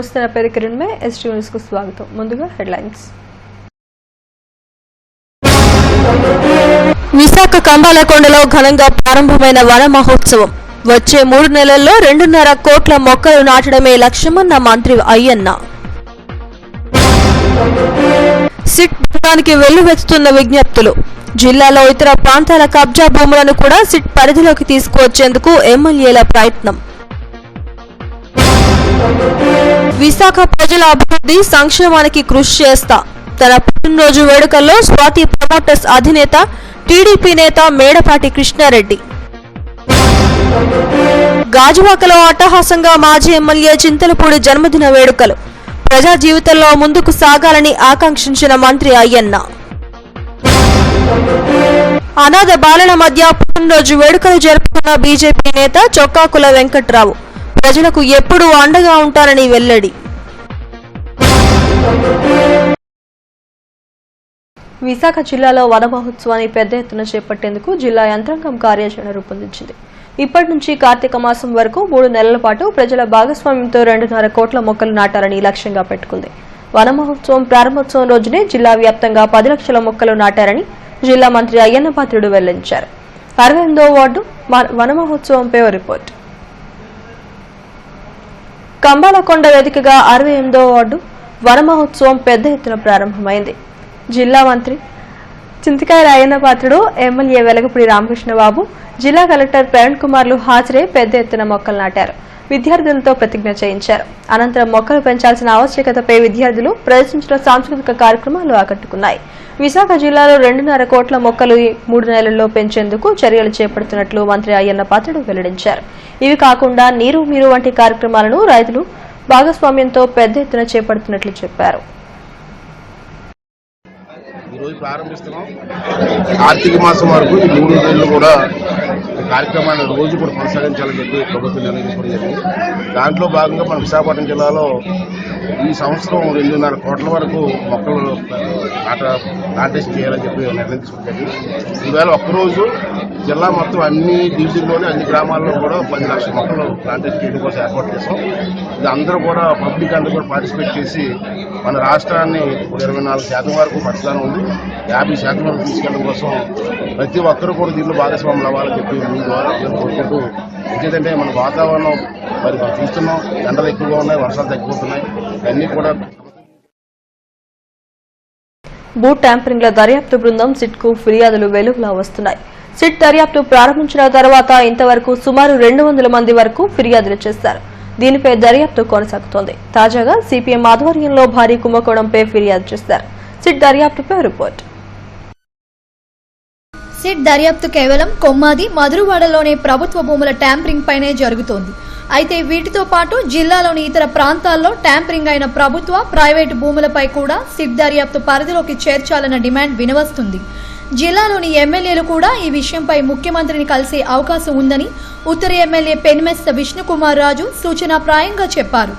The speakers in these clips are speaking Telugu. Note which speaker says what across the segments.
Speaker 1: నా పేరు కిరణ్ మే ఎస్టీ న్యూస్ కు స్వాగతం. ముందుగా హెడ్లైన్స్. విశాఖ కంబాలకొండలో ఘనంగా ప్రారంభమైన వన మహోత్సవం. వచ్చే 3 నెలల్లో 2.5 కోట్ల మొక్కలు నాటడమే లక్ష్యమన్న మంత్రి అయ్యన్న. సిట్ భవనానికి వెల్లువెత్తుతున్న విజ్ఞప్తులు. జిల్లాలో ఇతర ప్రాంతాల కబ్జా భూములను కూడా సిట్ పరిధిలోకి తీసుకువచ్చేందుకు ఎమ్మెల్యేల ప్రయత్నం. విశాఖ ప్రజల అభివృద్ధి సంక్షేమానికి కృషి చేస్తా. తన పుట్టినరోజు వేడుకల్లో స్వాతి ప్రమోటర్స్ అధినేత టీడీపీ నేత మేడపాటి కృష్ణారెడ్డి. గాజువాకలో అట్టహాసంగా మాజీ ఎమ్మెల్యే చింతలపూడి జన్మదిన వేడుకలు. ప్రజా జీవితంలో ముందుకు సాగాలని ఆకాంక్షించిన మంత్రి అయ్యన్న. అనాథ బాలల మధ్య పుట్టినరోజు వేడుకలు జరుపుకున్న బీజేపీ నేత చొక్కాకుల వెంకట్రావు. ప్రజలకు ఎప్పుడూ అండగా ఉంటారని వెల్లడి. విశాఖ జిల్లాలో వన మహోత్సవాన్ని పెద్ద ఎత్తున చేపట్టేందుకు జిల్లా యంత్రాంగం కార్యాచరణ రూపొందించింది. ఇప్పటి నుంచి కార్తీక మాసం వరకు 3 నెలల పాటు ప్రజల భాగస్వామ్యంతో 2.5 కోట్ల మొక్కలు నాటాలని లక్ష్యంగా పెట్టుకుంది. వన మహోత్సవం ప్రారంభోత్సవం రోజునే జిల్లా వ్యాప్తంగా 10 లక్షల మొక్కలు నాటారని జిల్లా మంత్రి అయ్యన్న పాత్రుడు వెల్లడించారు. 68వ వార్డు వన మహోత్సవంపై రిపోర్ట్. కంబాలకొండ వేదికగా 68వ వార్డు వన మహోత్సవం పెద్ద ఎత్తున ప్రారంభమైంది. జిల్లా మంత్రి చింతకాయల అయ్యన్న పాత్రుడు, ఎమ్మెల్యే వెలగపూడి రామకృష్ణబాబు, జిల్లా కలెక్టర్ ప్రవీణ్ కుమార్లు హాజరై పెద్ద ఎత్తున మొక్కలు నాటారు. విద్యార్థులతో ప్రతిజ్ఞ చేయించారు. అనంతరం మొక్కలు పెంచాల్సిన ఆవశ్యకతపై విద్యార్థులు ప్రదర్శించిన సాంస్కృతిక కార్యక్రమాలు ఆకట్టుకున్నాయి. విశాఖ జిల్లాలో 2.5 కోట్ల మొక్కలు 3 నెలల్లో పెంచేందుకు చర్యలు చేపడుతున్నట్లు మంత్రి అయ్యన్న పాత్రుడు వెల్లడించారు. ఇవి కాకుండా నీరు మీరు వంటి కార్యక్రమాలను రైతులు భాగస్వామ్యంతో పెద్ద ఎత్తున చేపడుతున్నట్లు చెప్పారు.
Speaker 2: ఈరోజు ప్రారంభిస్తున్నాం. కార్తీక మాసం వరకు ఈ 3 నెలలు కూడా కార్యక్రమాన్ని రోజు కూడా కొనసాగించాలని చెప్పి ప్రభుత్వం నిర్ణయించుకోవడం జరిగింది. దాంట్లో భాగంగా మన విశాఖపట్నం జిల్లాలో ఈ సంవత్సరం 2.5 కోట్ల వరకు మొక్కలు ప్లాంటేషన్ చేయాలని చెప్పి నిర్ణయించుకోవడం జరిగింది. ఈవేళ ఒక్కరోజు జిల్లా మొత్తం అన్ని డివిజన్లోని అన్ని గ్రామాల్లో కూడా 10 లక్షల మొక్కలు ప్లాంటేషన్ చేయడం కోసం ఏర్పాటు చేస్తాం. ఇది అందరూ కూడా పబ్లిక్ అందరూ కూడా పార్టిసిపేట్ చేసి మన రాష్ట్రాన్ని 24% వరకు పచ్చదనం ఉంది, 50% వరకు తీసుకెళ్ళడం కోసం ప్రతి ఒక్కరూ కూడా దీంట్లో భాగస్వాములు అవ్వాలని చెప్పి మీ ద్వారా కోరుకుంటూ, ఎందుకంటే మన వాతావరణం మరి మనం చూస్తున్నాం, ఎండలు ఎక్కువగా ఉన్నాయి, వర్షాలు తగ్గిపోతున్నాయి. ఇవన్నీ కూడా
Speaker 1: భూ ట్యాంపరింగ్ల దర్యాప్తు బృందం సిట్కు ఫిర్యాదులు వెలుగులా వస్తున్నాయి. సిట్ దర్యాప్తు ప్రారంభించిన తర్వాత ఇంతవరకు సుమారు 200 మంది వరకు ఫిర్యాదులు చేశారు. దీనిపై దర్యాప్తు కొనసాగుతోంది. తాజాగా సిపిఎం ఆధ్వర్యంలో భారీ కుంభకోణంపై ఫిర్యాదు చేశారు. SIT దర్యాప్తుపై report.
Speaker 3: సిట్ దర్యాప్తు కేవలం కొమ్మాది, మధురవాడలోని ప్రభుత్వ భూముల ట్యాంపరింగ్ పైనే జరుగుతోంది. అయితే వీటితో పాటు జిల్లాలోని ఇతర ప్రాంతాల్లో ట్యాంపరింగ్ అయిన ప్రభుత్వ, ప్రైవేటు భూములపై కూడా సిట్ దర్యాప్తు పరిధిలోకి చేర్చాలన్న డిమాండ్ వినవస్తుంది. జిల్లాలోని ఎమ్మెల్యేలు కూడా ఈ విషయంపై ముఖ్యమంత్రిని కలిసే అవకాశం ఉందని ఉత్తర ఎమ్మెల్యే పెన్మెస్త విష్ణుకుమార్ రాజు సూచనాప్రాయంగా చెప్పారు.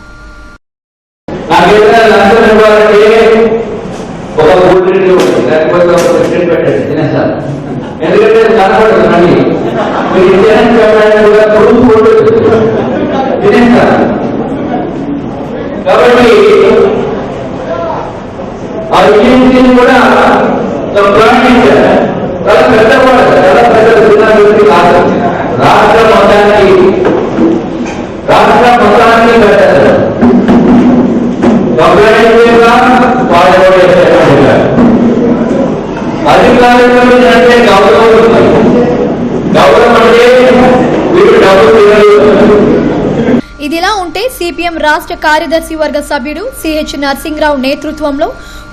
Speaker 3: ఇదిలా ఉంటే సిపిఎం రాష్ట్ర కార్యదర్శి వర్గ సభ్యుడు సిహెచ్ నర్సింగ్రావు నేతృత్వంలో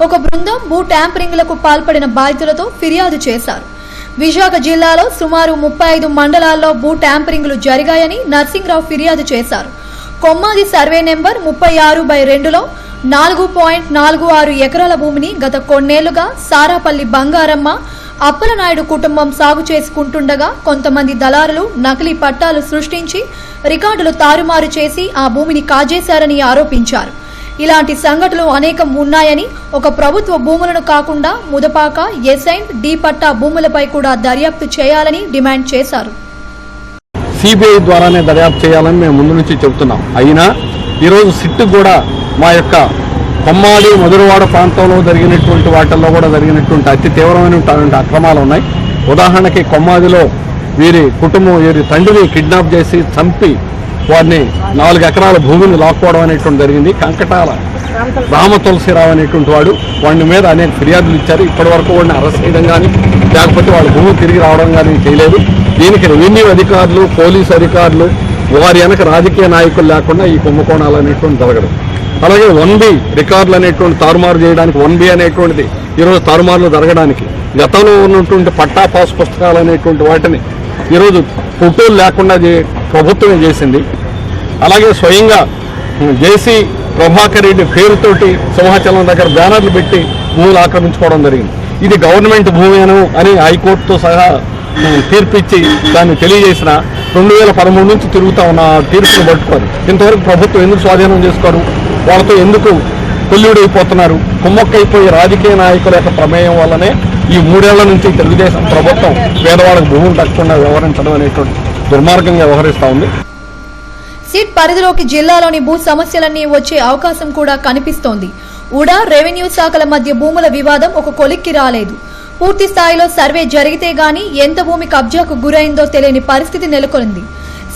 Speaker 3: ఒక బృందం భూ ట్యాంపరింగ్లకు పాల్పడిన బాధితులతో ఫిర్యాదు చేశారు. విశాఖ జిల్లాలో సుమారు 35 మండలాల్లో భూ ట్యాంపరింగ్లు జరిగాయని నర్సింగ్రావు ఫిర్యాదు చేశారు. కొమ్మాది సర్వే నెంబర్ 36/2లో 4.46 ఎకరాల భూమిని గత కొన్నేళ్లుగా సారాపల్లి బంగారమ్మ, అప్పలనాయుడు కుటుంబం సాగు చేసుకుంటుండగా కొంతమంది దళారులు నకిలీ పట్టాలు సృష్టించి రికార్డులు తారుమారు చేసి ఆ భూమిని కాజేశారని ఆరోపించారు. ఇలాంటి సంఘటనలు అనేకం ఉన్నాయని, ఒక ప్రభుత్వ భూములను కాకుండా ముదపాక, ఎసైన్, డి పట్టా భూములపై కూడా దర్యాప్తు చేయాలని డిమాండ్ చేశారు.
Speaker 4: సిబిఐ ద్వారానే దర్యాప్తు చేయాలని మేము ముందు నుంచి చెబుతున్నాం. అయినా ఈరోజు సిట్టు కూడా మా యొక్క కొమ్మాడి మధురవాడ ప్రాంతంలో జరిగినటువంటి వాటిల్లో కూడా జరిగినటువంటి అతి తీవ్రమైనటువంటి అక్రమాలు ఉన్నాయి. ఉదాహరణకి కొమ్మాదిలో వీరి కుటుంబం వీరి తండ్రిని కిడ్నాప్ చేసి చంపి వారిని 4 ఎకరాల భూమిని లాక్కోవడం అనేటువంటి జరిగింది. కంకటాల రామ తులసిరావు అనేటువంటి వాడి మీద అనేక ఫిర్యాదులు ఇచ్చారు. ఇప్పటి వరకు వాడిని అరెస్ట్ చేయడం కానీ లేకపోతే వాళ్ళ భూమి తిరిగి రావడం కానీ చేయలేదు. దీనికి రెవెన్యూ అధికారులు, పోలీసు అధికారులు వారి వెనక రాజకీయ నాయకులు లేకుండా ఈ కుంభకోణాలు అనేటువంటి జరగడం. అలాగే 1B రికార్డులు అనేటువంటి తారుమారు చేయడానికి 1B అనేటువంటిది ఈరోజు తారుమారులు జరగడానికి గతంలో ఉన్నటువంటి పట్టా పాస్ పుస్తకాలు అనేటువంటి వాటిని ఈరోజు ఫోటోలు లేకుండా ప్రభుత్వమే చేసింది. అలాగే స్వయంగా జేసీ ప్రభాకర్ రెడ్డి పేరుతోటి సింహాచలం దగ్గర బ్యానర్లు పెట్టి భూములు ఆక్రమించుకోవడం జరిగింది. ఇది గవర్నమెంట్ భూమి అని హైకోర్టుతో సహా తీర్పిచ్చి దాన్ని తెలియజేసిన 2013 నుంచి తిరుగుతా ఉన్న తీర్పును పట్టుకోరు. ఇంతవరకు ప్రభుత్వం ఎందుకు స్వాధీనం చేసుకోరు? వాళ్ళతో ఎందుకు కొల్లుడైపోతున్నారు? కుమ్మక్కైపోయి రాజకీయ నాయకుల యొక్క ప్రమేయం వల్లనే ఈ 3 ఏళ్ల నుంచి తెలుగుదేశం ప్రభుత్వం పేదవాళ్ళకు భూములు దక్కకుండా వ్యవహరించడం అనేటువంటి దుర్మార్గంగా వ్యవహరిస్తూ ఉంది.
Speaker 3: సిట్ పరిధిలోకి జిల్లాలోని భూ సమస్యలన్నీ వచ్చే అవకాశం కూడా కనిపిస్తోంది. ఉడా రెవెన్యూ శాఖల మధ్య భూముల వివాదం ఒక కొలిక్కి రాలేదు. పూర్తి స్థాయిలో సర్వే జరిగితే గానీ ఎంత భూమి కబ్జాకు గురైందో తెలియని పరిస్థితి నెలకొంది.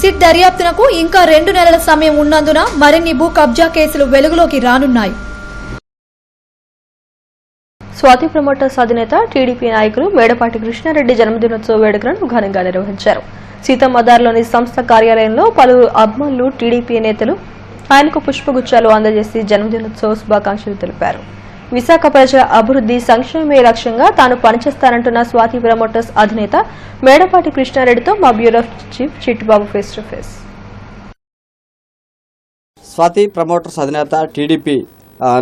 Speaker 3: సిట్ దర్యాప్తునకు ఇంకా 2 నెలల సమయం ఉన్నందున మరిన్ని భూ కబ్జా కేసులు వెలుగులోకి రానున్నాయి.
Speaker 1: స్వాతి ప్రమోటర్స్ అధినేత టీడీపీ నాయకులు మేడపాటి కృష్ణారెడ్డి జన్మదినోత్సవ వేడుకలను ఘనంగా నిర్వహించారు. సీతమ్మదార్లోని సంస్థ కార్యాలయంలో పలువురు అభిమానులు, టీడీపీ నేతలు ఆయనకు పుష్పగుచ్చాలు అందజేసి జన్మదినోత్సవ శుభాకాంక్షలు తెలిపారు. విశాఖ ప్రజల అభివృద్ధి సంక్షేమమే లక్ష్యంగా తాను పనిచేస్తానంటున్న స్వాతి ప్రమోటర్స్ అధినేత మేడపాటి కృష్ణారెడ్డితో మా bureau chief Chittibabu face to face.
Speaker 5: Swathi promoters అధినేత టీడీపీ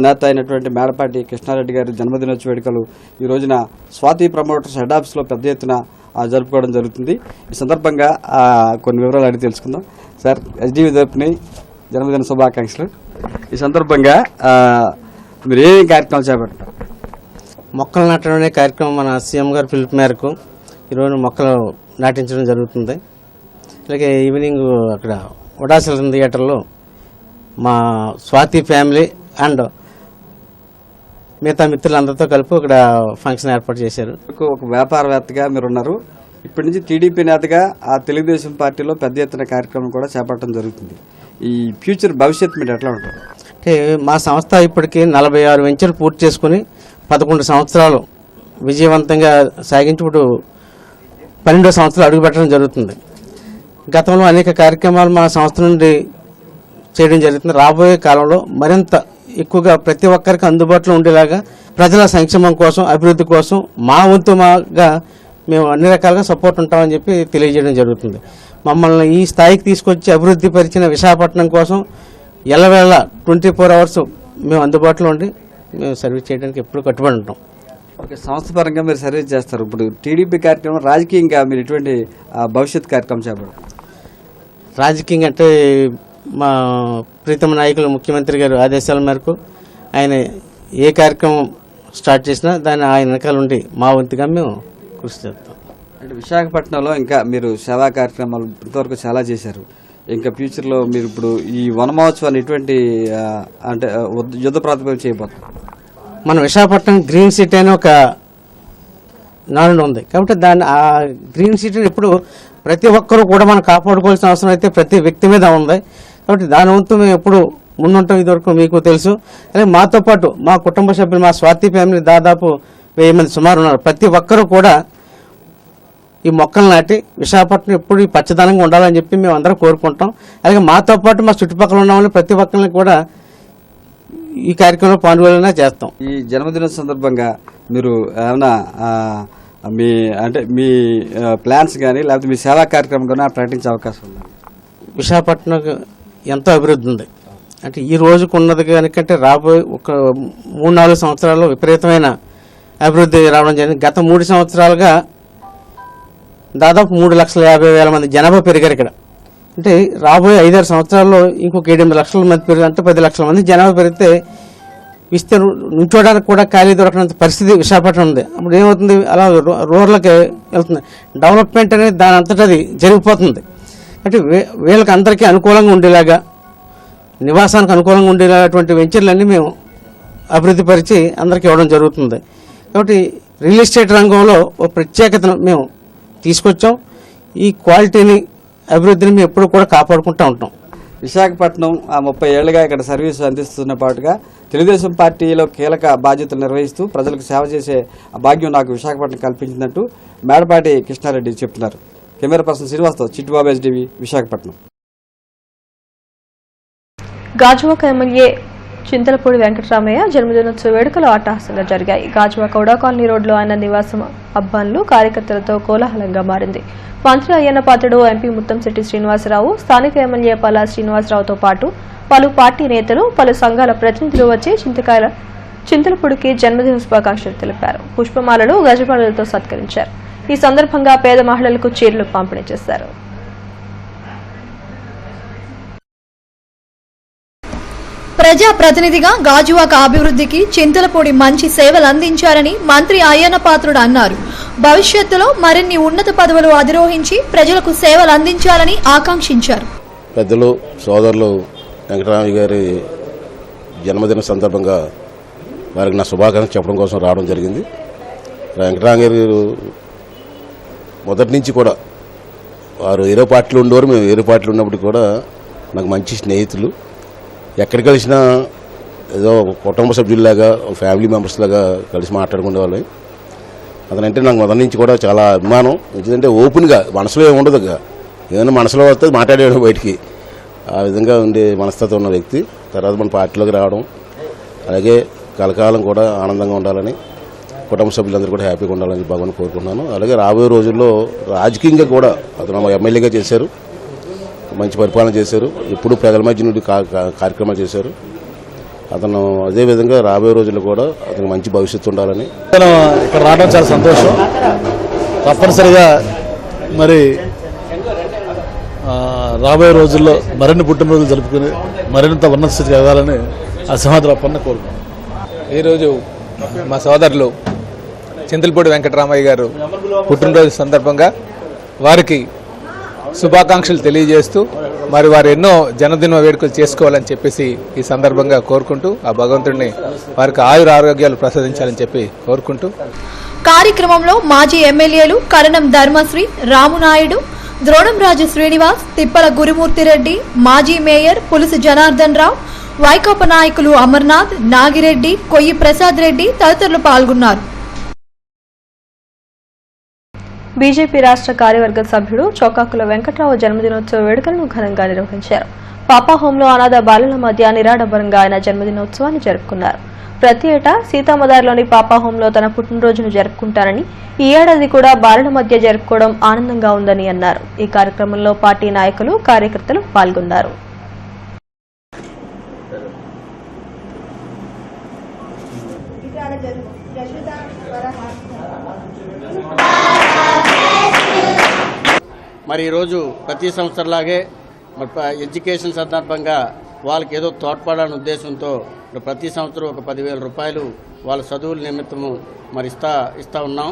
Speaker 5: నేత అయినటువంటి మేడపాటి కృష్ణారెడ్డి గారి జన్మదినోత్సవ వేడుకలు ఈ రోజున స్వాతి ప్రమోటర్స్ హెడ్ ఆఫీస్లో పెద్ద ఎత్తున జరుపుకోవడం జరుగుతుంది. ఈ సందర్భంగా కొన్ని వివరాలు అడిగి తెలుసుకుందాం. సార్, ఎస్డీవీ తరపుని జన్మదిన శుభాకాంక్షలు. ఈ సందర్భంగా మీరు ఏ కార్యక్రమాలు చేపట్టారు?
Speaker 6: మొక్కలు నాటడం అనే కార్యక్రమం మన సీఎం గారి పిలుపు మేరకు ఈరోజు మొక్కలు నాటించడం జరుగుతుంది. అలాగే ఈవినింగ్ అక్కడ ఉడాసిల్ థియేటర్లో మా స్వాతి ఫ్యామిలీ అండ్ మిగతా మిత్రులందరితో కలిపి ఇక్కడ ఫంక్షన్ ఏర్పాటు చేశారు.
Speaker 5: ఒక వ్యాపారవేత్తగా మీరున్నారు. ఇప్పటి నుంచి టీడీపీ నేతగా ఆ తెలుగుదేశం పార్టీలో పెద్ద ఎత్తున కార్యక్రమం కూడా చేపట్టడం జరుగుతుంది. ఈ ఫ్యూచర్ భవిష్యత్తు మీరు ఎట్లా ఉంటారు?
Speaker 6: అంటే మా సంస్థ ఇప్పటికీ 46 వెంచర్లు పూర్తి చేసుకుని 11 సంవత్సరాలు విజయవంతంగా సాగించి ఇప్పుడు 12వ సంవత్సరాలు అడుగుపెట్టడం జరుగుతుంది. గతంలో అనేక కార్యక్రమాలు మా సంస్థ నుండి చేయడం జరుగుతుంది. రాబోయే కాలంలో మరింత ఎక్కువగా ప్రతి ఒక్కరికి అందుబాటులో ఉండేలాగా ప్రజల సంక్షేమం కోసం, అభివృద్ధి కోసం మా వంతుగా మేము అన్ని రకాలుగా సపోర్ట్ ఉంటామని చెప్పి తెలియజేయడం జరుగుతుంది. మమ్మల్ని ఈ స్థాయికి తీసుకొచ్చి అభివృద్ధి పరిచిన విశాఖపట్నం కోసం ఎల్లవేళ 24 అవర్స్ మేము అందుబాటులో ఉండి మేము సర్వీస్ చేయడానికి ఎప్పుడు కట్టుబడి ఉంటాం.
Speaker 5: ఓకే, సంస్థ పరంగా మీరు సర్వీస్ చేస్తారు. ఇప్పుడు టీడీపీ కార్యక్రమం రాజకీయంగా మీరు ఎటువంటి భవిష్యత్ కార్యక్రమం చేపడతారు?
Speaker 6: రాజకీయంగా అంటే మా ప్రీతమ నాయకులు ముఖ్యమంత్రి గారు ఆదేశాల మేరకు ఆయన ఏ కార్యక్రమం స్టార్ట్ చేసినా దాన్ని ఆయన వెనకాల ఉండి మా వంతుగా మేము కృషి చేస్తాం.
Speaker 5: అంటే విశాఖపట్నంలో ఇంకా మీరు సేవా కార్యక్రమాలు ఇంతవరకు చాలా చేశారు. ఇంకా ఫ్యూచర్లో మీరు ఇప్పుడు ఈ వన మహోత్సవాన్ని ఎటువంటి అంటే యుద్ధ ప్రాతిపదికన చేయబోతున్నారు?
Speaker 6: మన విశాఖపట్నం గ్రీన్ సిటీ అనే ఒక నానుడు ఉంది కాబట్టి దాన్ని ఆ గ్రీన్ సిటీని ఇప్పుడు ప్రతి ఒక్కరూ కూడా మనం కాపాడుకోవాల్సిన అవసరం అయితే ప్రతి వ్యక్తి మీద ఉంది. కాబట్టి దాని వంతు మేము ఎప్పుడు ముందుంటాం. ఇదివరకు మీకు తెలుసు. అలాగే మాతో పాటు మా కుటుంబ సభ్యులు, మా స్వాతి ఫ్యామిలీ దాదాపు 1000 మంది సుమారు ఉన్నారు. ప్రతి ఒక్కరూ కూడా ఈ మొక్కలు నాటి విశాఖపట్నం ఎప్పుడు ఈ పచ్చదనంగా ఉండాలని చెప్పి మేము అందరం కోరుకుంటాం. అలాగే మాతో పాటు మా చుట్టుపక్కల ఉన్న వాళ్ళు ప్రతి ఒక్కరిని కూడా ఈ కార్యక్రమంలో పాల్గొనేలా చేస్తాం.
Speaker 5: ఈ జన్మదిన సందర్భంగా మీరు ఏమైనా మీ ప్లాన్స్ కానీ లేకపోతే మీ సేవా కార్యక్రమం కానీ ప్రకటించే అవకాశం ఉంది?
Speaker 6: విశాఖపట్నం ఎంతో అభివృద్ధి ఉంది. అంటే ఈ రోజుకు ఉన్నది కనుకంటే రాబోయే ఒక 3-4 సంవత్సరాల్లో విపరీతమైన అభివృద్ధి రావడం జరిగింది. గత 3 సంవత్సరాలుగా దాదాపు 3,50,000 మంది జనాభా పెరిగారు ఇక్కడ. అంటే రాబోయే 5-6 సంవత్సరాల్లో ఇంకొక 7-8 లక్షల మంది పెరిగి అంటే 10 లక్షల మంది జనాభా పెరిగితే నుంచోడానికి కూడా ఖాళీ దొరకనంత పరిస్థితి విశాఖపట్నం ఉంది. అప్పుడు ఏమవుతుంది, అలా రూరల్కి వెళ్తుంది. డెవలప్మెంట్ అనేది దాని అంతటా అది జరిగిపోతుంది. అంటే వీళ్ళకి అందరికీ అనుకూలంగా ఉండేలాగా నివాసానికి అనుకూలంగా ఉండేటువంటి వెంచర్లన్నీ మేము అభివృద్ధి పరిచి అందరికీ ఇవ్వడం జరుగుతుంది. కాబట్టి రియల్ ఎస్టేట్ రంగంలో ఒక ప్రత్యేకతను మేము తీసుకొచ్చాం. ఈ క్వాలిటీని అభివృద్ధిని మేము ఎప్పుడు కూడా కాపాడుకుంటూ ఉంటాం.
Speaker 5: విశాఖపట్నం 30 ఏళ్లుగా ఇక్కడ సర్వీసు అందిస్తున్న పాటుగా తెలుగుదేశం పార్టీలో కీలక బాధ్యతలు నిర్వహిస్తూ ప్రజలకు సేవ చేసే భాగ్యం నాకు విశాఖపట్నం కల్పించిందంటూ మేడపాటి కృష్ణారెడ్డి చెప్తున్నారు. కెమెరా పర్సన్ శ్రీనివాస్తో చిట్టుబాబు ఎస్డివి విశాఖపట్నం.
Speaker 1: గాజువాక ఎమ్మెల్యే చింతలపూడి వెంకటరామయ్య జన్మదినోత్సవ వేడుకలు అట్టహాసంగా జరిగాయి. గాజువాక ఉడా కాలనీ రోడ్లో ఆయన నివాసం అబ్బాన్లు కార్యకర్తలతో కోలాహలంగా మారింది. మంత్రి అయ్యన్న పాత్రుడు, ఎంపీ ముత్తంశెట్టి శ్రీనివాసరావు, స్థానిక ఎమ్మెల్యే పల్లా శ్రీనివాసరావుతో పాటు పలు పార్టీ నేతలు, పలు సంఘాల ప్రతినిధులు వచ్చి చింతలపూడికి జన్మదిన శుభాకాంక్షలు తెలిపారు. పుష్పమాలలు, గజమాలలతో సత్కరించారు. ఈ సందర్భంగా పేద మహిళలకు చీరలు పంపిణీ చేశారు.
Speaker 3: ప్రజా ప్రతినిధిగా గాజువాక అభివృద్ధికి చింతలపూడి మంచి సేవలు అందించారని మంత్రి అయ్యన్న పాత్రుడు అన్నారు. భవిష్యత్తులో మరిన్ని ఉన్నత పదవులు అధిరోహించి ప్రజలకు సేవలు అందించాలని ఆకాంక్షించారు.
Speaker 2: పెద్దలు, సోదరులు వెంకటరామయ్య గారి జన్మదిన సందర్భంగా వారికి నా శుభాకాంక్షలు చెప్పడం కోసం రావడం జరిగింది. వెంకటరామయ్య గారు మొదటి నుంచి కూడా వారు వేరే పార్టీలో ఉండేవారు. మేము వేరే పార్టీలో ఉన్నప్పుడు కూడా నాకు మంచి స్నేహితులు. ఎక్కడికి కలిసినా ఏదో కుటుంబ సభ్యుల్లాగా, ఫ్యామిలీ మెంబర్స్ లాగా కలిసి మాట్లాడుకునే వాళ్ళని. అతనంటే నాకు మొదటి నుంచి కూడా చాలా అభిమానం. ఎందుకంటే ఓపెన్గా మనసులో ఏమి ఉండదు, ఏదైనా మనసులో వస్తుంది మాట్లాడేయడం బయటికి, ఆ విధంగా ఉండే మనస్తత్వం ఉన్న వ్యక్తి. తర్వాత మన పార్టీలోకి రావడం, అలాగే కలకాలం కూడా ఆనందంగా ఉండాలని, కుటుంబ సభ్యులందరూ కూడా హ్యాపీగా ఉండాలని భగవాన్ కోరుకుంటున్నాను. అలాగే రాబోయే రోజుల్లో రాజకీయంగా కూడా అతను ఎమ్మెల్యేగా చేశారు, మంచి పరిపాలన చేశారు. ఎప్పుడు ప్రజల మధ్య నుండి కార్యక్రమాలు చేశారు. అతను అదేవిధంగా రాబోయే రోజుల్లో కూడా అతనికి మంచి భవిష్యత్తు ఉండాలని.
Speaker 7: ఇక్కడ రావడం చాలా సంతోషం. తప్పనిసరిగా మరి రాబోయే రోజుల్లో మరిన్ని పుట్టినరోజులు జరుపుకుని మరింత ఉన్నత స్థితికి ఎదగాలని ఆ సింహాద్రప్పన్న కోరుకున్నాం.
Speaker 8: ఈరోజు మా సోదరులు చింతలపూడి వెంకటరామయ్య గారు పుట్టినరోజు సందర్భంగా వారికి శుభాకాంక్షలు తెలియజేస్తూ మరి వారు ఎన్నో జన్మదిన వేడుకలు చేసుకోవాలని చెప్పేసి ఈ సందర్భంగా కోరుకుంటూ ఆ భగవంతుడిని వారికి ఆయుర ఆరోగ్యాలు ప్రసాదించాలని చెప్పి కోరుకుంటూ
Speaker 3: కార్యక్రమంలో మాజీ ఎమ్మెల్యేలు కరణం ధర్మశ్రీ, రామునాయుడు, ద్రోణంరాజు శ్రీనివాస్, తిప్పల గురుమూర్తిరెడ్డి, మాజీ మేయర్ పులుసు జనార్దన్ రావు, వైకాపా నాయకులు అమర్నాథ్, నాగిరెడ్డి, కొయ్యి ప్రసాద్ రెడ్డి తదితరులు పాల్గొన్నారు.
Speaker 1: బీజేపీ రాష్ట్ర కార్యవర్గ సభ్యుడు చొక్కాకుల వెంకట్రావు జన్మదినోత్సవ వేడుకలను ఘనంగా నిర్వహించారు. పాపా హోంలో అనాథ బాలుల మధ్య నిరాడంబరంగా ఆయన జన్మదినోత్సవాన్ని జరుపుకున్నారు. ప్రతి ఏటా సీతామదార్లోని పాపా హోంలో తన పుట్టినరోజును జరుపుకుంటారని, ఈ ఏడాది కూడా బాలుల మధ్య జరుపుకోవడం ఆనందంగా ఉందని అన్నారు. ఈ కార్యక్రమంలో పార్టీ నాయకులు, కార్యకర్తలు పాల్గొన్నారు.
Speaker 6: మరి ఈరోజు ప్రతి సంవత్సరంలాగే ఎడ్యుకేషన్ సందర్భంగా వాళ్ళకి ఏదో తోడ్పడాలనే ఉద్దేశంతో ప్రతి సంవత్సరం ఒక 10,000 రూపాయలు వాళ్ళ చదువుల నిమిత్తము మరి ఇస్తా ఉన్నాం.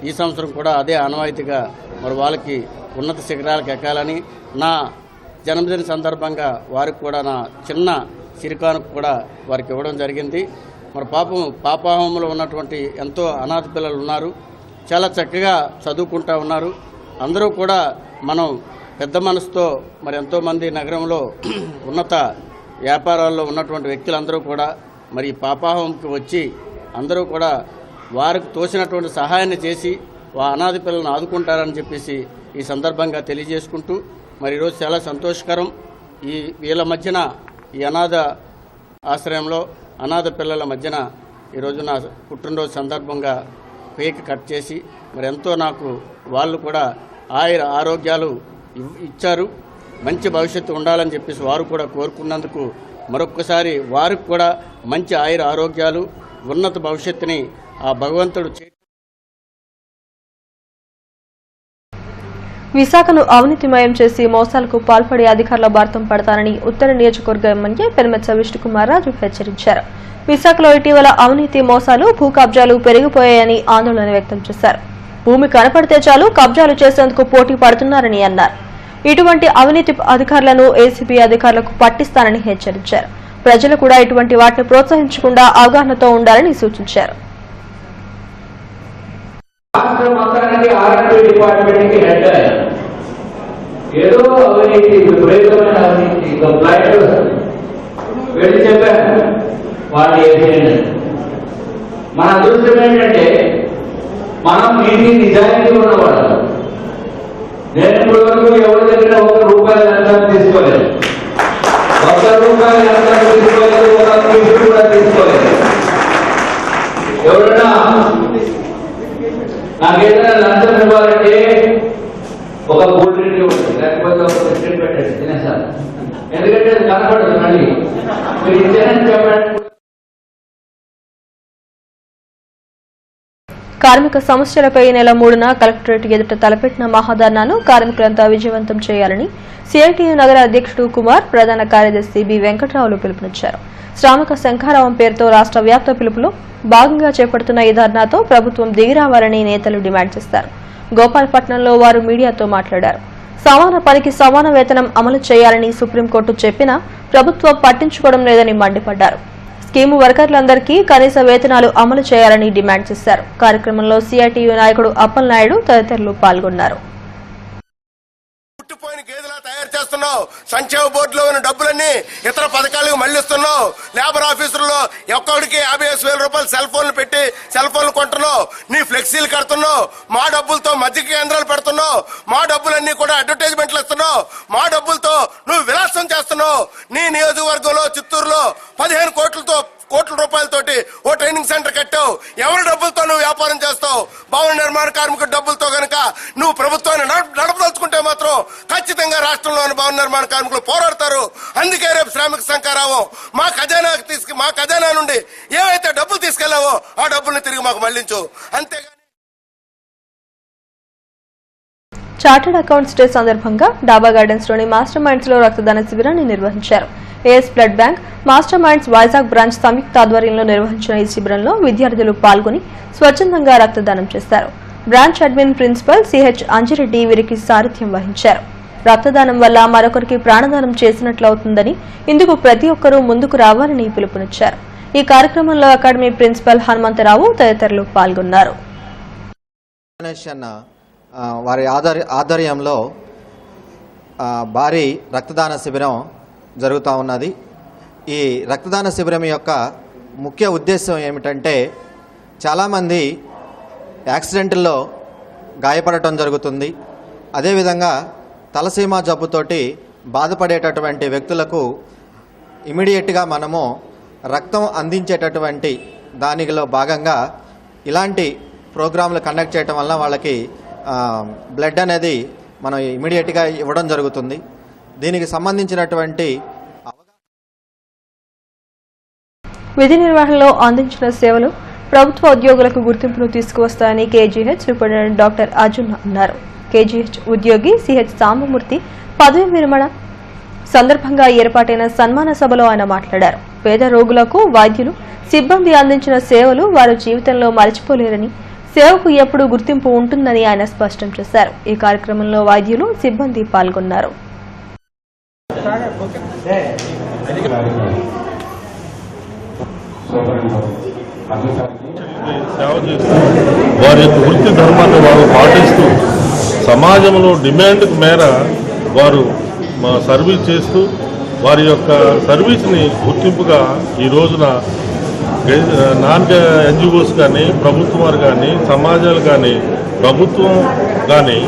Speaker 6: ఈ సంవత్సరం కూడా అదే ఆనవాయితీగా మరి వాళ్ళకి ఉన్నత శిఖరాలకు ఎక్కాలని నా జన్మదిన సందర్భంగా వారికి కూడా నా చిన్న సిరికానుకు కూడా వారికి ఇవ్వడం జరిగింది. మరి పాపాహోమంలో ఉన్నటువంటి ఎంతో అనాథ పిల్లలు ఉన్నారు, చాలా చక్కగా చదువుకుంటా ఉన్నారు. అందరూ కూడా మనం పెద్ద మనసుతో మరి ఎంతోమంది నగరంలో ఉన్నత వ్యాపారాల్లో ఉన్నటువంటి వ్యక్తులందరూ కూడా మరి పాపాహోంకి వచ్చి అందరూ కూడా వారికి తోసినటువంటి సహాయాన్ని చేసి అనాథ పిల్లలను ఆదుకుంటారని చెప్పేసి ఈ సందర్భంగా తెలియజేసుకుంటూ మరి ఈరోజు చాలా సంతోషకరం. వీళ్ళ మధ్యన ఈ అనాథ ఆశ్రయంలో అనాథ పిల్లల మధ్యన ఈరోజు నా పుట్టినరోజు సందర్భంగా కేక్ కట్ చేసి మరి ఎంతో నాకు వాళ్ళు కూడా ఆరోగ్యాలు ఇచ్చారు, మంచి భవిష్యత్తు ఉండాలని చెప్పేసి వారు కూడా కోరుకున్నందుకు మరొక్కసారి వారికి కూడా మంచి ఆరోగ్యాలు, ఉన్నత భవిష్యత్తుని ఆ భగవంతుడు
Speaker 1: విశాఖను అవినీతిమయం చేసి మోసాలకు పాల్పడే అధికారుల భారతం పడతానని ఉత్తర నియోజకవర్గ ఎమ్మెల్యే పెరుమెత్స విష్ణుకుమార్ రాజు హెచ్చరించారు. విశాఖలో ఇటీవల అవినీతి, మోసాలు, భూ కబ్జాలు పెరిగిపోయాయని ఆందోళన వ్యక్తం చేశారు. భూమి కనపడితే చాలు కబ్జాలు చేసేందుకు పోటీ పడుతున్నారని అన్నారు. ఇటువంటి అవినీతి అధికారులను ఏసీబీ అధికారులకు పట్టిస్తానని హెచ్చరించారు. ప్రజలు కూడా ఇటువంటి వాటిని ప్రోత్సహించకుండా అవగాహనతో ఉండాలని సూచించారు.
Speaker 9: ఏదో అవినీతి విపరీతమైన అవినీతి కంప్లైంట్ వెళ్ళి చెప్పాను వాళ్ళు ఏదైనా. మన అదృష్టం ఏంటంటే మనం నీతి నిజాయితీ ఉన్నవాడు. నేను ఇప్పటి వరకు ఎవరి దగ్గర ₹1 లంచం తీసుకోలేదు, ₹1 లంచం తీసుకోలేదు, ఒక గిఫ్ట్ కూడా తీసుకోలేదు. ఎవరైనా నాకేదైనా లంచం ఇవ్వాలంటే ఒక కూల్ డ్రింక్ ఇవ్వండి, లేకపోతే ఒక బిస్కెట్ పెట్టండి తినేసారు. ఎందుకంటే అది కనపడదు. మళ్ళీ మీరు ఇచ్చారని చెప్పండి.
Speaker 1: కార్మిక సమస్యలపై ఈ నెల 3న కలెక్టరేట్ ఎదుట తలపెట్టిన మహాధర్నాను కార్మికులంతా విజయవంతం చేయాలని సిఐటియు నగర అధ్యక్షుడు కుమార్, ప్రధాన కార్యదర్శి బి వెంకట్రావులు పిలుపునిచ్చారు. శ్రామిక శంఖారావం పేరుతో రాష్ట్ర వ్యాప్త పిలుపులో భాగంగా చేపడుతున్న ఈ ధర్నాతో ప్రభుత్వం దిగిరావాలని నేతలు డిమాండ్ చేశారు. గోపాలపట్నంలో వారు మీడియాతో మాట్లాడారు. సమాన పనికి సమాన వేతనం అమలు చేయాలని సుప్రీంకోర్టు చెప్పినా ప్రభుత్వం పట్టించుకోవడం లేదని మండిపడ్డారు. స్కీము వర్కర్లందరికీ కనీస వేతనాలు అమలు చేయాలని డిమాండ్ చేశారు. కార్యక్రమంలో సిఐటియు నాయకుడు అప్పలనాయుడు తదితరులు పాల్గొన్నారు.
Speaker 2: చేస్తున్నావు, సంక్షేమ బోర్డులో ఉన్న డబ్బులన్నీ ఇతర పథకాలకు మళ్లిస్తున్నావు. లేబర్ ఆఫీసుల్లో ఒక్కొక్కడికి ₹55,000 సెల్ ఫోన్లు పెట్టి సెల్ ఫోన్లు కొంటున్నావు. నీ ఫ్లెక్సీలు కడుతున్నావు, మా డబ్బులతో మధ్య కేంద్రాలు పెడుతున్నావు, మా డబ్బులన్నీ కూడా అడ్వర్టైజ్మెంట్లు ఇస్తున్నావు, మా డబ్బులతో నువ్వు విలాసం చేస్తున్నావు. నీ నియోజకవర్గంలో చిత్తూరులో 15 కోట్ల రూపాయలతోటి ఓ ట్రైనింగ్ సెంటర్ కట్టావు. ఎవరి డబ్బులతో నువ్వు వ్యాపారం చేస్తావు? భవన నిర్మాణ కార్మికుల డబ్బులతో కనుక నువ్వు ప్రభుత్వాన్ని నడపదలుచుకుంటే మాత్రం ఖచ్చితంగా రాష్ట్రంలోని భవన నిర్మాణ కార్మికులు పోరాడతారు. అందుకే రేపు శ్రామిక సంఘారావం మా ఖజానా నుండి ఏవైతే డబ్బులు తీసుకెళ్లావో ఆ డబ్బుల్ని తిరిగి మాకు మళ్లించు. అంతేగాని
Speaker 1: చార్టర్డ్ అకౌంట్స్ డే సందర్భంగా డాబా గార్డెన్స్ లోని మాస్టర్ మైండ్స్ లో రక్తదాన శిబిరాన్ని నిర్వహించారు. AS blood bank, master minds Vizag branch సంయుక్త ఆధ్వర్యంలో నిర్వహించిన ఈ శిబిరంలో విద్యార్థులు పాల్గొని స్వచ్ఛందంగా రక్తదానం చేశారు. Branch admin principal CH Anjireddy వీరికి సారథ్యం వహించారు. రక్తదానం వల్ల మరొకరికి ప్రాణదానం చేసినట్లవుతుందని, ఇందుకు ప్రతి ఒక్కరూ ముందుకు రావాలని పిలుపునిచ్చారు. ఈ కార్యక్రమంలో అకాడమీ ప్రిన్సిపల్ హనుమంతరావు తదితరులు పాల్గొన్నారు.
Speaker 10: వారి ఆధ్వర్యంలో భారీ రక్తదాన శిబిరం జరుగుతూ ఉన్నది. ఈ రక్తదాన శిబిరం యొక్క ముఖ్య ఉద్దేశం ఏమిటంటే, చాలామంది యాక్సిడెంట్లో గాయపడటం జరుగుతుంది. అదేవిధంగా తలసీమా జబ్బుతోటి బాధపడేటటువంటి వ్యక్తులకు ఇమీడియట్గా మనము రక్తం అందించేటటువంటి దానిలో భాగంగా ఇలాంటి ప్రోగ్రాంలు కండక్ట్ చేయటం వల్ల వాళ్ళకి బ్లడ్ అనేది మనం ఇమీడియట్గా ఇవ్వడం జరుగుతుంది. దీనికి సంబంధించినటువంటి
Speaker 1: విధి నిర్వహణలో అందించిన సేవలు ప్రభుత్వ ఉద్యోగులకు గుర్తింపును తీసుకువస్తాయని కేజీహెచ్ సూపరింటెండెంట్ డాక్టర్ అర్జున్ అన్నారు. కేజీహెచ్ ఉద్యోగి సిహెచ్ సాంబమూర్తి పదవి విరమణ సందర్భంగా ఏర్పాటైన సన్మాన సభలో ఆయన మాట్లాడారు. పేద రోగులకు వైద్యులు, సిబ్బంది అందించిన సేవలు వారు జీవితంలో మరచిపోలేరని, సేవకు ఎప్పుడూ గుర్తింపు ఉంటుందని ఆయన స్పష్టం చేశారు. ఈ కార్యక్రమంలో వైద్యులు, సిబ్బంది పాల్గొన్నారు.
Speaker 11: వారి యొక్క వృత్తి ధర్మాన్ని వారు పాటిస్తూ సమాజంలో డిమాండ్ మేర వారు సర్వీస్ చేస్తూ వారి యొక్క సర్వీస్ని గుర్తింపుగా ఈ రోజున నాన్ ఎన్జిఓస్ కానీ, ప్రభుత్వం వారు కానీ, సమాజాలు కానీ, ప్రభుత్వం కానీ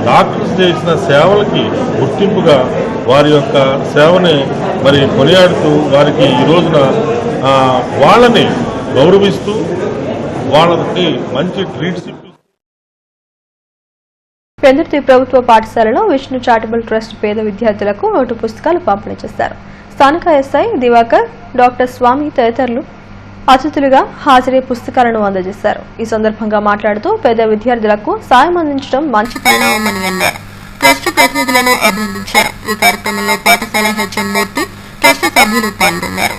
Speaker 11: డాక్టర్స్ చేసిన సేవలకి గుర్తింపుగా వారి యొక్క సేవని మరి కొనియాడుతూ వారికి ఈ రోజున వాళ్ళని గౌరవిస్తూ వాళ్ళకి మంచి ట్రీట్స్.
Speaker 1: పెందుర్తి ప్రభుత్వ పాఠశాలలో విష్ణు చారిటబుల్ ట్రస్ట్ పేద విద్యార్థులకు నోటు పుస్తకాలు పంపిణీ చేశారు. స్థానిక ఎస్ఐ దివాకర్, డాక్టర్ స్వామి తదితరులు అతిథులుగా హాజరై పుస్తకాలను అందజేశారు. ఈ సందర్భంగా మాట్లాడుతూ పేద విద్యార్థులకు సాయం అందించడం మంచి పరిణామమని అన్నారు. ట్రస్ట్ ప్రతినిధులను అభినందించారు. ఈ కార్యక్రమంలో పాఠశాల హెచ్ఎం మూర్తి, ట్రస్ట్ సభ్యులు పాల్గొన్నారు.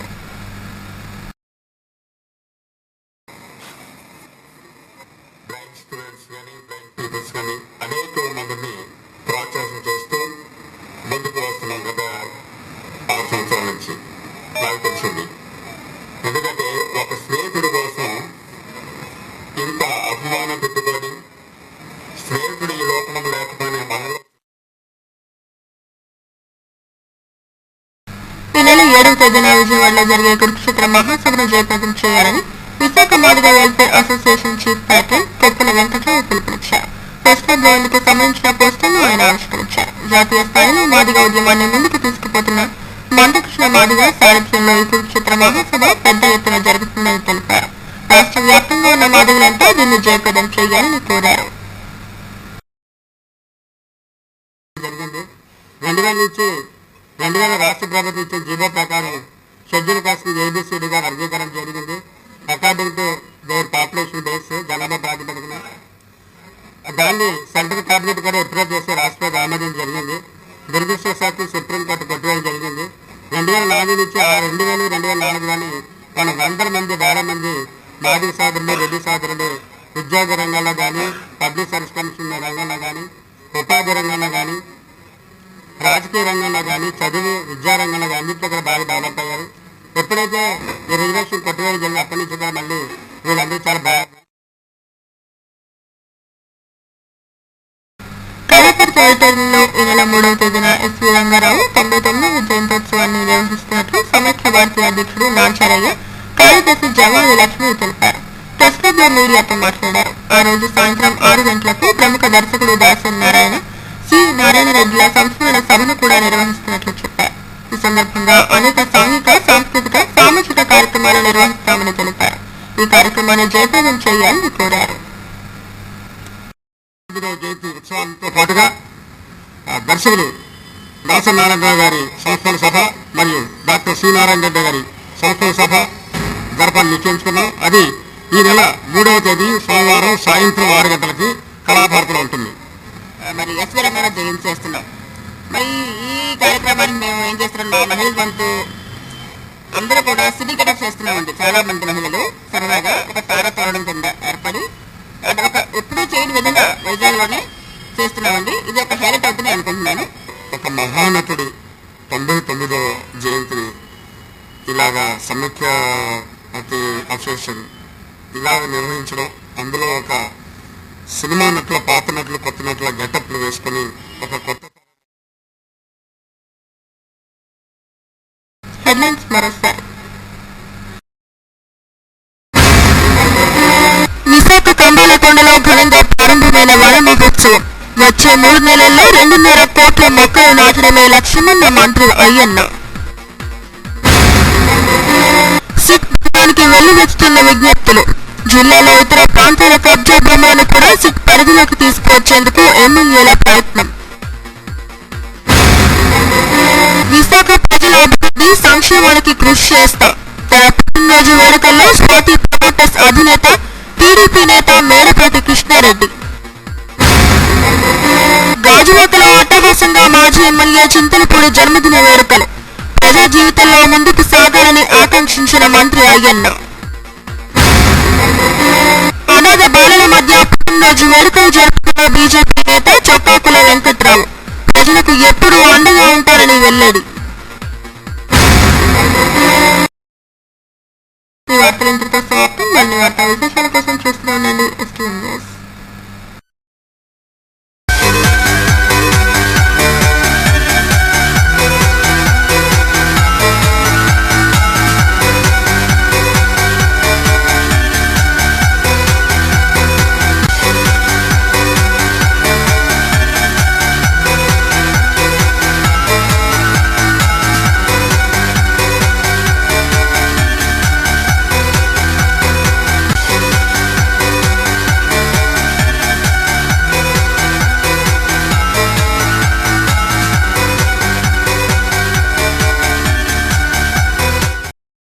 Speaker 12: అనేక మందిని ప్రోత్సాహం చేస్తూ ముందుకు వస్తున్నాం గత 6 సంవత్సరాల నుంచి నాకు తెలిసింది. ఎందుకంటే ఒక స్నేహితుడి కోసం ఇంత అభిమానం పెట్టుకొని స్నేహితుడు ఈ లోపం లేకపోయినా మనలో
Speaker 1: ఈ నెల 7వ తేదీన విజయవాడలో జరిగే కురుక్షేత్ర మహాసభను జయప్రదం చేయాలని Visakha Madiga welfare association chief patron Koppula Venkatarao పిలుపునిచ్చారు. ప్రెస్ క్లబ్ లో ఇందుకు సంబంధించిన పోస్టర్ను ఆయన ఆవిష్కరించారు. జాతీయ స్థాయిలో మాదిగ ఉద్యమాన్ని ముందుకు తీసుకుపోతున్న మందకృష్ణ మాదిగ సారథ్యంలో ఈ కురుక్షేత్ర మహాసభ పెద్ద ఎత్తున జరుగుతుందని తెలిపారు. రాష్ట్ర వ్యాప్తంగా ఉన్న మాదిగలంతా దీన్ని జయప్రదం చేయాలని కోరారు.
Speaker 12: 2000 రాష్ట్ర ప్రభుత్వం ఇచ్చిన జీవో ప్రకారం షెడ్యూల్ కాస్ట్ ఏబిసిడిగా వర్గీకరణ జరిగింది. According to their population base జనాభా ప్రాతిపదికన దాన్ని సెంట్రల్ కేబినెట్ కూడా అప్రూవ్ చేసి రాష్ట్రపతి ఆమోదం జరిగింది. దురదృష్టవశాత్తు సుప్రీంకోర్టు కొట్టివేయడం జరిగింది. 2004 నుంచి 2004 కానీ మన 100 మంది 1000 మంది మాదిగ సోదరులు రెడ్డి సోదరులు ఉద్యోగ రంగంలో కానీ పబ్లిక్ సర్వీస్ కమిషన్ రంగంలో కానీ ఉపాధి రంగంలో కానీ రాజకీయ రంగంలో కానీ చదువు విద్యారంగంలో కానీ అన్నింటిలో కూడా బాగా డెవలప్ అయ్యారు. ఎప్పుడైతే ఈ రిజర్వేషన్ కొట్టివేయడం జరిగింది అప్పటి నుంచి కూడా మళ్ళీ వీళ్ళందరూ చాలా బాగా
Speaker 1: కళాకర్ చరిత్రలో ఈ నెల 3వ తేదీన ఎస్వి రంగారావు 99వ జయంతోత్సవాన్ని నిర్వహిస్తున్నట్లు సమైక్య భారతీయ అధ్యక్షుడు నాచారయ్య కార్యదర్శి జవాది లక్ష్మి తెలిపారు. ప్రెస్ క్లబ్ లో మీడియాతో మాట్లాడారు. ఆ రోజు సాయంత్రం 6 గంటలకు ప్రముఖ దర్శకుడు దాసరి నారాయణ సి నారాయణ రెడ్డిల సంస్మరణ సభను కూడా నిర్వహిస్తున్నట్లు చెప్పారు. ఈ సందర్భంగా అనేక సాంఘిక సాంస్కృతిక సామాజిక కార్యక్రమాలు నిర్వహిస్తామని తెలిపారు. ఈ కార్యక్రమాన్ని జయప్రదం చేయాలని కోరారు.
Speaker 12: జయంతి ఉత్సవాలతో పాటుగా దర్శకులు దాసరి నారాయణ గారి సంస్మరణ సభ మరియు డాక్టర్ సి నారాయణ రెడ్డి గారి సంస్మరణ సభ జరపాలని నిశ్చయించుకున్నాం. అది ఈ నెల 3వ తేదీ సోమవారం సాయంత్రం 6 గంటలకి కళాభారతిలో ఉంటుంది.
Speaker 1: మరి ఎస్వి రంగారావు జయంతి చేస్తున్నాం. మరి ఈ కార్యక్రమాన్ని మేము ఏం చేస్తున్నాం, మా మహిళల వంతు అందరూ కూడా సిటీ గెటప్ చేస్తున్నామండి. చాలా మంది మహిళలు సరదాగా ఒక తారతోరణం కింద ఏర్పడి అంటే ఒక ఎప్పుడూ చేయని విధంగా వైజాగ్లోనే చేస్తున్నామండి. ఇది ఒక హైలైట్ అవుతుంది అనుకుంటున్నాను.
Speaker 12: ఒక మహానటుడి 99వ జయంతిని ఇలాగా సమైక్య అసోసియేషన్ ఇలాగ నిర్వహించడం, అందులో ఒక సినిమా నటుల పాత నటులు కొత్త నటుల గెటప్లు వేసుకుని ఒక కొత్త
Speaker 1: హెడ్లైన్స్ మరోసారి. విశాఖ కంబాలకొండలో ఘనంగా ప్రారంభమైన వన మహోత్సవం. వచ్చే 3 నెలల్లో 2.5 కోట్ల మొక్కలు నాటడమే లక్ష్యమన్న మంత్రి అయ్యన్న. సిక్ భవనానికి వెల్లువెత్తుతున్న విజ్ఞప్తులు. జిల్లాలో ఇతర ప్రాంతాల కబ్జా భూములను కూడా సిక్ పరిధిలోకి తీసుకువచ్చేందుకు ఎమ్మెల్యేల ప్రయత్నం. విశాఖ ప్రజల అభివృద్ధి సంక్షేమానికి కృషి చేస్తా. తన పుట్టినరోజు వేడుకల్లో స్వాతి ప్రమోటర్స్ అధినేత టీడీపీ నేత మేడపాటి కృష్ణారెడ్డి. గాజువాకలో అట్టహాసంగా మాజీ ఎమ్మెల్యే చింతలపూడి జన్మదిన వేడుకలు. ప్రజా జీవితంలో ముందుకు సాగాలని ఆకాంక్షించిన మంత్రి అయ్యన్న. అనాథ బాలల మధ్య పుట్టినరోజు వేడుక